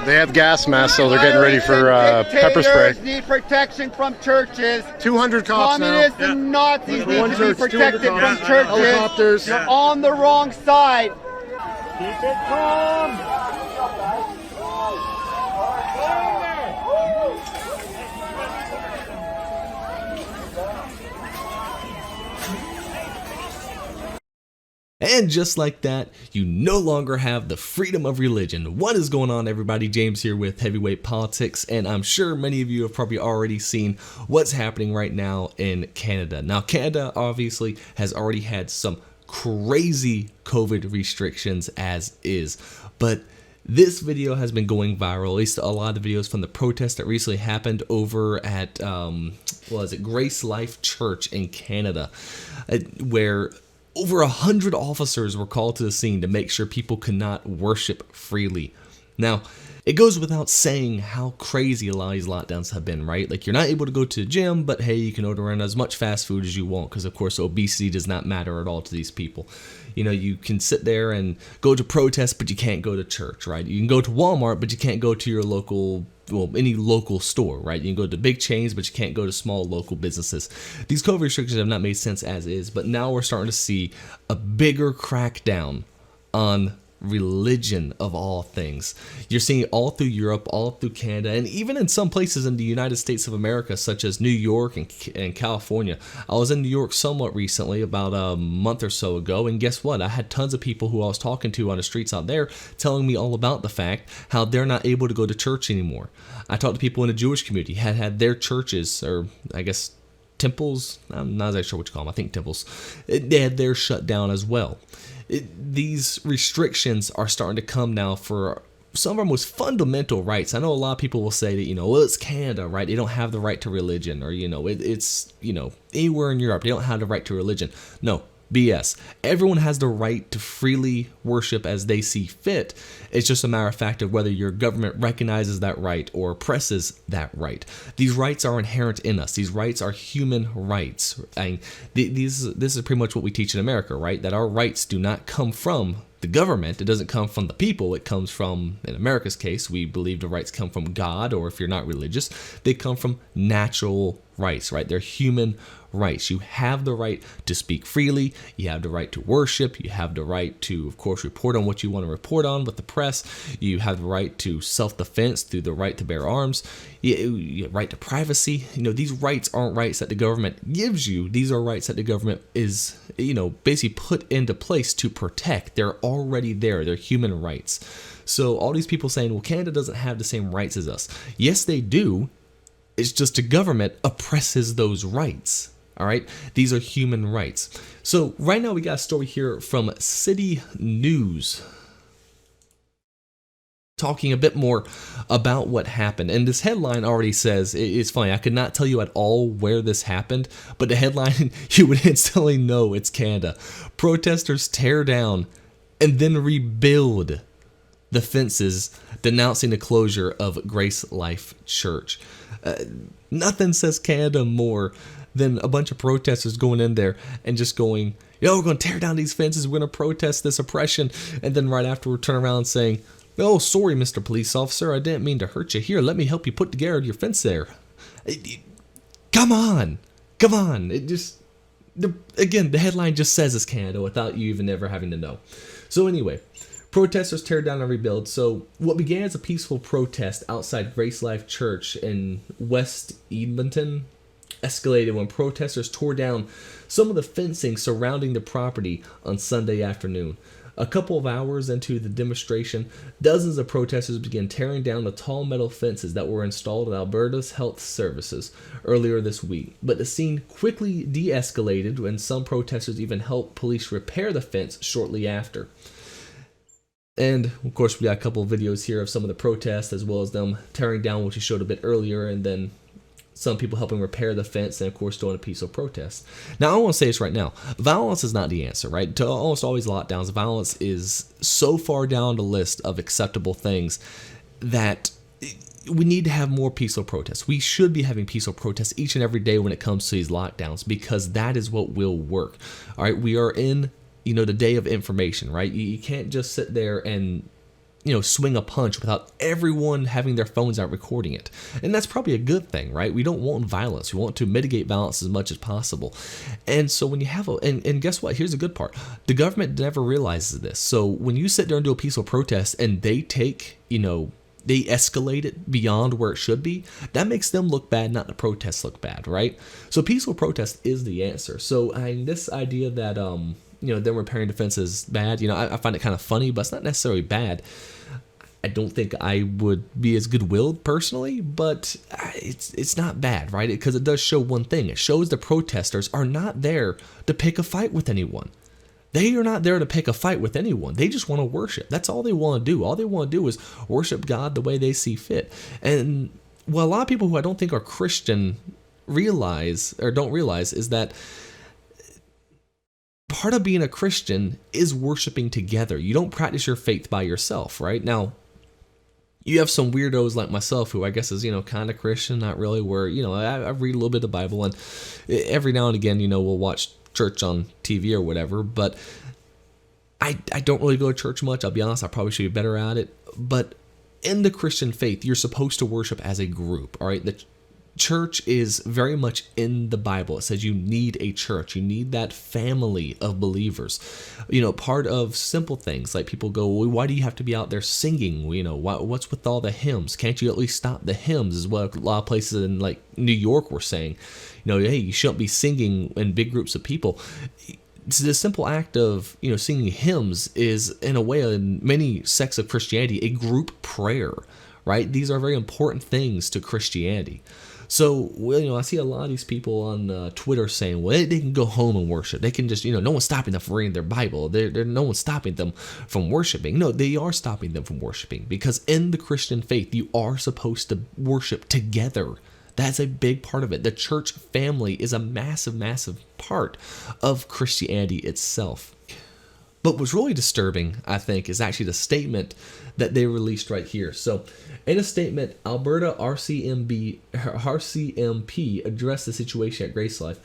They have gas masks, so they're getting ready for pepper spray. Need protection from churches. 200 cops Communists now. and Nazis need One to church, be protected 200 from cops. churches. Helicopters. You're on the wrong side. Keep it calm. And just like that, you no longer have the freedom of religion. What is going on, everybody? James here with Heavyweight Politics, and I'm sure many of you have probably already seen what's happening right now in Canada. Now, Canada obviously has already had some crazy COVID restrictions as is, but this video has been going viral, at least a lot of the videos from the protest that recently happened over at, Gracelife Church in Canada, where over 100 officers were called to the scene to make sure people could not worship freely. Now, it goes without saying how crazy a lot of these lockdowns have been, right? Like, you're not able to go to the gym, but hey, you can order in as much fast food as you want because, of course, obesity does not matter at all to these people. You know, you can sit there and go to protests, but you can't go to church, right? You can go to Walmart, but you can't go to your local, any local store, right? You can go to big chains, but you can't go to small local businesses. These COVID restrictions have not made sense as is, but now we're starting to see a bigger crackdown on religion of all things. You're seeing it all through Europe, all through Canada, and even in some places in the United States of America, such as New York and California. I was in New York somewhat recently, about a month or so ago, and guess what? I had tons of people who I was talking to on the streets out there telling me all about the fact how they're not able to go to church anymore. I talked to people in the Jewish community, had their churches, or I guess temples, I'm not exactly sure what you call them, I think temples, they had theirs shut down as well. These restrictions are starting to come now for some of our most fundamental rights. I know a lot of people will say that, well, it's Canada, right? They don't have the right to religion, or, it's anywhere in Europe, they don't have the right to religion. No, BS. Everyone has the right to freely worship as they see fit. It's just a matter of fact of whether your government recognizes that right or oppresses that right. These rights are inherent in us. These rights are human rights. This is pretty much what we teach in America, right? That our rights do not come from the government. It doesn't come from the people. It comes from, in America's case, we believe the rights come from God, or if you're not religious, they come from natural rights, right? They're human rights. You have the right to speak freely. You have the right to worship. You have the right to, of course, report on what you want to report on with the press. You have the right to self-defense through the right to bear arms. You have right to privacy. These rights aren't rights that the government gives you. These are rights that the government is, basically put into place to protect. They're already there. They're human rights. So all these people saying, well, Canada doesn't have the same rights as us. Yes, they do. It's just the government oppresses those rights. All right, these are human rights. So right now we got a story here from City News talking a bit more about what happened. And this headline already says, it's funny, I could not tell you at all where this happened, but the headline, you would instantly know it's Canada. Protesters tear down and then rebuild the fences, denouncing the closure of Gracelife Church. Nothing says Canada more than a bunch of protesters going in there and just going, we're going to tear down these fences, we're going to protest this oppression, and then right afterward turn around saying, oh, sorry, Mr. Police Officer, I didn't mean to hurt you. Here, let me help you put together your fence there. Come on. Again, the headline just says it's Canada without you even ever having to know. So anyway, protesters tear down and rebuild. So what began as a peaceful protest outside Gracelife Church in West Edmonton escalated when protesters tore down some of the fencing surrounding the property on Sunday afternoon. A couple of hours into the demonstration, dozens of protesters began tearing down the tall metal fences that were installed at Alberta's Health Services earlier this week. But the scene quickly de-escalated when some protesters even helped police repair the fence shortly after. And, of course, we got a couple of videos here of some of the protests as well as them tearing down, which we showed a bit earlier, and then some people helping repair the fence, and of course doing a peaceful protest. Now, I want to say this right now. Violence is not the answer, right? To almost always lockdowns, violence is so far down the list of acceptable things that we need to have more peaceful protests. We should be having peaceful protests each and every day when it comes to these lockdowns, because that is what will work. All right, we are in, the day of information, right? You can't just sit there and swing a punch without everyone having their phones out recording it. And that's probably a good thing, right? We don't want violence. We want to mitigate violence as much as possible. And so when you have and guess what? Here's the good part. The government never realizes this. So when you sit there and do a peaceful protest and they take, they escalate it beyond where it should be, that makes them look bad, not the protests look bad, right? So peaceful protest is the answer. So this idea that them repairing defenses bad, I find it kind of funny, but it's not necessarily bad. I don't think I would be as good-willed personally, but it's not bad, right? Because it does show one thing. It shows the protesters are not there to pick a fight with anyone. They are not there to pick a fight with anyone. They just want to worship. That's all they want to do. All they want to do is worship God the way they see fit. And what a lot of people who I don't think are Christian don't realize is that part of being a Christian is worshiping together. You don't practice your faith by yourself, right? Now, you have some weirdos like myself who I guess is, kind of Christian, not really, where, I read a little bit of the Bible, and every now and again, we'll watch church on TV or whatever, but I don't really go to church much. I'll be honest, I probably should be better at it. But in the Christian faith, you're supposed to worship as a group, all right? The church is very much in the Bible. It says you need a church. You need that family of believers. Part of simple things like people go, well, why do you have to be out there singing? What's with all the hymns? Can't you at least stop the hymns? Is what a lot of places in like New York were saying. Hey, you shouldn't be singing in big groups of people. The simple act of singing hymns is, in a way, in many sects of Christianity, a group prayer, right? These are very important things to Christianity. So, I see a lot of these people on Twitter saying, well, they can go home and worship. They can just, no one's stopping them from reading their Bible. No one's stopping them from worshiping. No, they are stopping them from worshiping, because in the Christian faith, you are supposed to worship together. That's a big part of it. The church family is a massive, massive part of Christianity itself. But what's really disturbing, I think, is actually the statement that they released right here. So, in a statement, Alberta RCMP addressed the situation at Gracelife.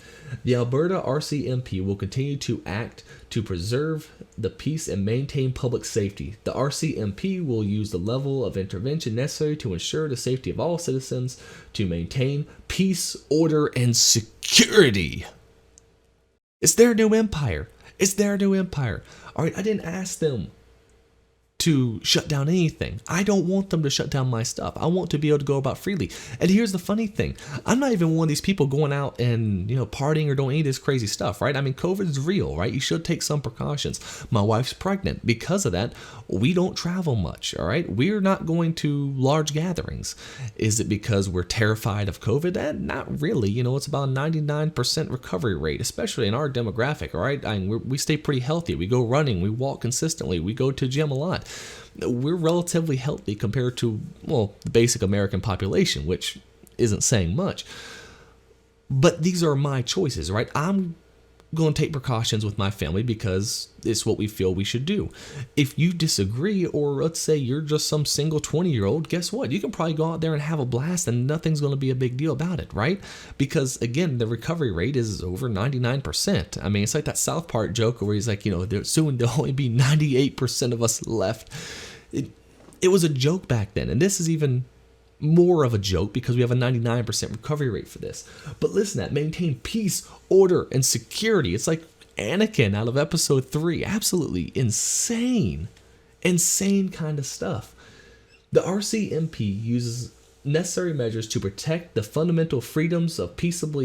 The Alberta RCMP will continue to act to preserve the peace and maintain public safety. The RCMP will use the level of intervention necessary to ensure the safety of all citizens, to maintain peace, order, and security. It's their new empire. It's their new empire. All right, I didn't ask them to shut down anything. I don't want them to shut down my stuff. I want to be able to go about freely. And here's the funny thing. I'm not even one of these people going out and, partying or doing any of this crazy stuff, right? I mean, COVID is real, right? You should take some precautions. My wife's pregnant. Because of that, we don't travel much, all right? We're not going to large gatherings. Is it because we're terrified of COVID? Not really. It's about a 99% recovery rate, especially in our demographic, all right? We stay pretty healthy. We go running. We walk consistently. We go to gym a lot. We're relatively healthy compared to, the basic American population, which isn't saying much. But these are my choices, right? I'm going to take precautions with my family because it's what we feel we should do. If you disagree, or let's say you're just some single 20-year-old, guess what? You can probably go out there and have a blast and nothing's going to be a big deal about it, right? Because again, the recovery rate is over 99%. I mean, it's like that South Park joke where he's like, soon there'll only be 98% of us left. It was a joke back then, and this is even more of a joke because we have a 99% recovery rate for this. But listen, that maintain peace, order, and security. It's like Anakin out of episode 3. Absolutely insane kind of stuff. The RCMP uses necessary measures to protect the fundamental freedoms of peaceful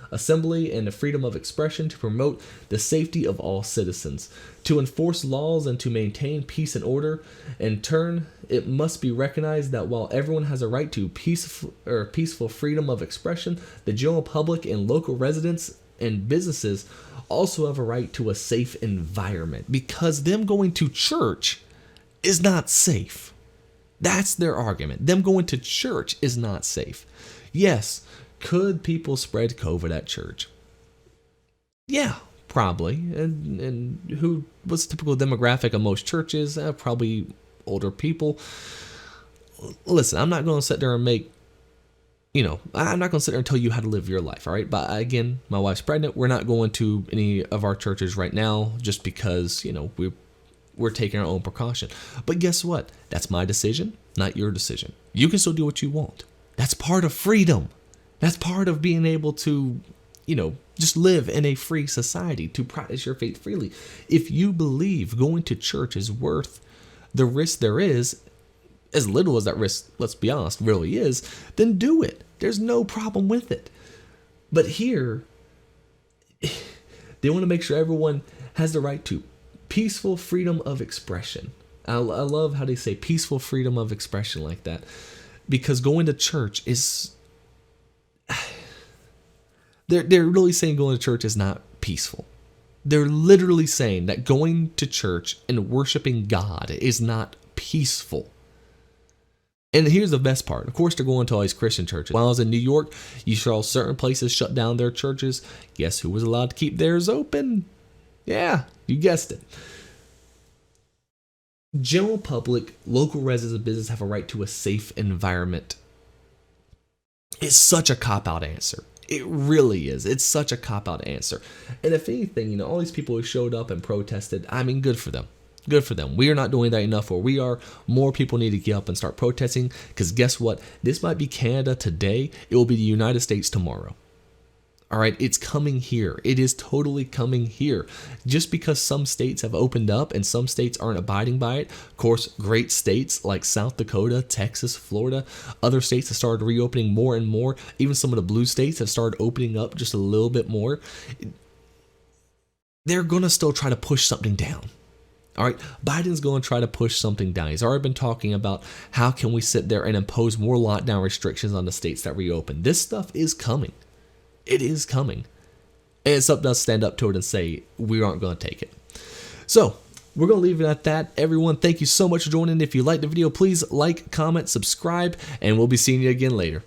assembly and the freedom of expression, to promote the safety of all citizens, to enforce laws and to maintain peace and order. In turn, it must be recognized that while everyone has a right to peaceful freedom of expression, the general public and local residents and businesses also have a right to a safe environment, because them going to church is not safe. That's their argument. Them going to church is not safe. Yes, could people spread COVID at church? Yeah, probably. And who was the typical demographic of most churches? Probably older people. Listen, I'm not going to sit there and make, I'm not going to sit there and tell you how to live your life, all right? But again, my wife's pregnant. We're not going to any of our churches right now just because, we're taking our own precaution. But guess what? That's my decision, not your decision. You can still do what you want. That's part of freedom. That's part of being able to, just live in a free society, to practice your faith freely. If you believe going to church is worth the risk there is, as little as that risk, let's be honest, really is, then do it. There's no problem with it. But here, they want to make sure everyone has the right to peaceful freedom of expression. I love how they say peaceful freedom of expression like that, because going to church is, they're really saying going to church is not peaceful. They're literally saying that going to church and worshiping God is not peaceful. And here's the best part. Of course, they're going to all these Christian churches. While I was in New York, you saw certain places shut down their churches. Guess who was allowed to keep theirs open? Yeah, you guessed it. General public, local residents of business have a right to a safe environment. It's such a cop-out answer. It really is. It's such a cop-out answer. And if anything, all these people who showed up and protested, good for them. Good for them. We are not doing that enough where we are. More people need to get up and start protesting, because guess what? This might be Canada today. It will be the United States tomorrow. All right, it's coming here. It is totally coming here. Just because some states have opened up and some states aren't abiding by it, of course, great states like South Dakota, Texas, Florida, other states have started reopening more and more. Even some of the blue states have started opening up just a little bit more. They're going to still try to push something down. All right, Biden's going to try to push something down. He's already been talking about how can we sit there and impose more lockdown restrictions on the states that reopen. This stuff is coming. It is coming. And it's up to us to stand up to it and say, we aren't going to take it. So, we're going to leave it at that. Everyone, thank you so much for joining. If you liked the video, please like, comment, subscribe, and we'll be seeing you again later.